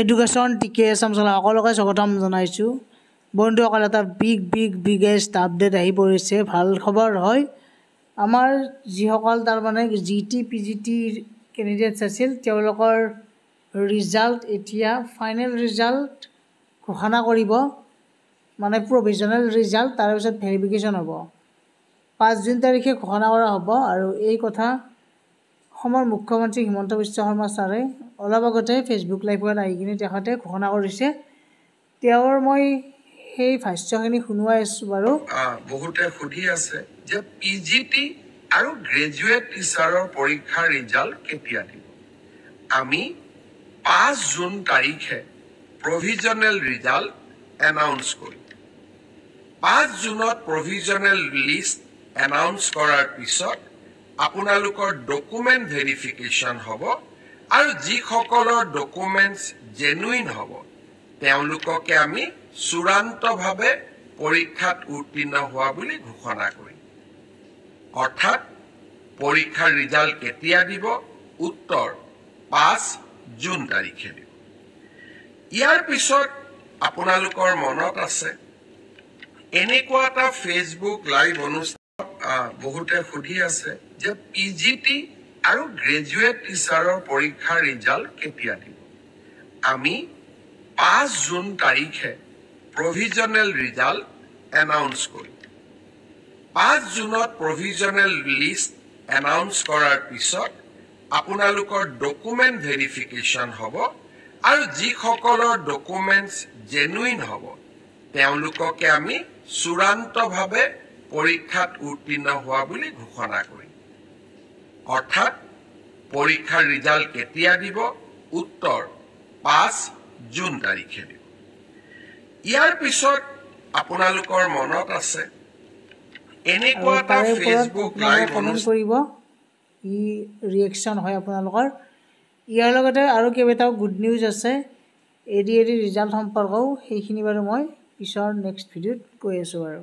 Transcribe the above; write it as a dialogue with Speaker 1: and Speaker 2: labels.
Speaker 1: education টিকে চামচলা সকলোকে স্বাগতম জনাইছোঁ বন্ধুসকল এটা বিগেষ্ট আপডেট আহি পৰিছে ভাল খবৰ হয় আমাৰ যিসকল তাৰমানে জিটি পিজিটিৰ কেণ্ডিডেটছ আছিল তেওঁলোকৰ ৰিজাল্ট এতিয়া ফাইনেল ৰিজাল্ট ঘোষণা কৰিব মানে প্ৰভিজনেল ৰিজাল্ট তাৰ পিছত ভেৰিফিকেশ্যন হ'ব 5 জুন তাৰিখে ঘোষণা কৰা হ'ব আৰু এই কথা অসমৰ মুখ্যমন্ত্ৰী হিমন্ত বিশ্ব শৰ্মা ছাৰে অলপ আগতে ফেচবুক লাইভত আহি কিনে তেখেতে ঘোষণা কৰিছে তেওঁৰ মই সেই ভাষ্যখিনি শুনুৱাই আছোঁ বাৰু
Speaker 2: বহুতে সুধি আছে যে পিজিটি আৰু গ্ৰেজুৱেট টিচাৰৰ পৰীক্ষাৰ ৰিজাল্ট কেতিয়া দিব আমি 5 জুন তাৰিখে প্ৰভিজনেল ৰিজাল্ট এনাউন্স কৰিম 5 জুনত প্ৰভিজনেল লিষ্ট এনাউন্স কৰাৰ পিছত আপোনালোকৰ ডকুমেণ্ট ভেৰিফিকেশ্যন হ'ব আৰু যিসকলৰ ডকুমেণ্টছ জেনুইন হ'ব তেওঁলোককে আমি চূড়ান্তভাৱে পৰীক্ষাত উত্তীৰ্ণ হোৱা বুলি ঘোষণা কৰিম অৰ্থাৎ পৰীক্ষাৰ ৰিজাল্ট কেতিয়া দিব উত্তৰ 5 জুন তাৰিখে দিব ইয়াৰ পিছত আপোনালোকৰ মনত আছে এনেকুৱা এটা ফেচবুক লাইভ অনুষ্ঠান বহুতে সুধি আছে যে পিজিটি আৰু গ্ৰেজুৱেট টিচাৰৰ পৰীক্ষাৰ ৰিজাল্ট কেতিয়া দিব আমি 5 জুন তাৰিখে প্ৰভিজনেল ৰিজাল্ট এনাউন্স কৰিম 5 জুনত প্ৰভিজনেল লিষ্ট এনাউন্স কৰাৰ পিছত আপোনালোকৰ ডকুমেণ্ট ভেৰিফিকেশ্যন হ'ব আৰু যিসকলৰ ডকুমেণ্টছ জেনুইন হ'ব তেওঁলোককে আমি চূড়ান্তভাৱে পৰীক্ষাত উত্তীৰ্ণ হোৱা বুলি ঘোষণা কৰিম অৰ্থাৎ পৰীক্ষাৰ ৰিজাল্ট কেতিয়া দিব উত্তৰ 5 জুন তাৰিখে দিব ইয়াৰ পিছত আপোনালোকৰ মনত আছে এনেকুৱা এটা ফেচবুক লাইভ
Speaker 1: কমেণ্ট কৰিব ই ৰিয়েকশ্যন হয় আপোনালোকৰ ইয়াৰ লগতে আৰু কেইবাটাও গুড নিউজ আছে এডি ৰিজাল্ট সম্পৰ্কেও সেইখিনি বাৰু মই পিছৰ নেক্সট ভিডিঅ'ত কৈ আছোঁ বাৰু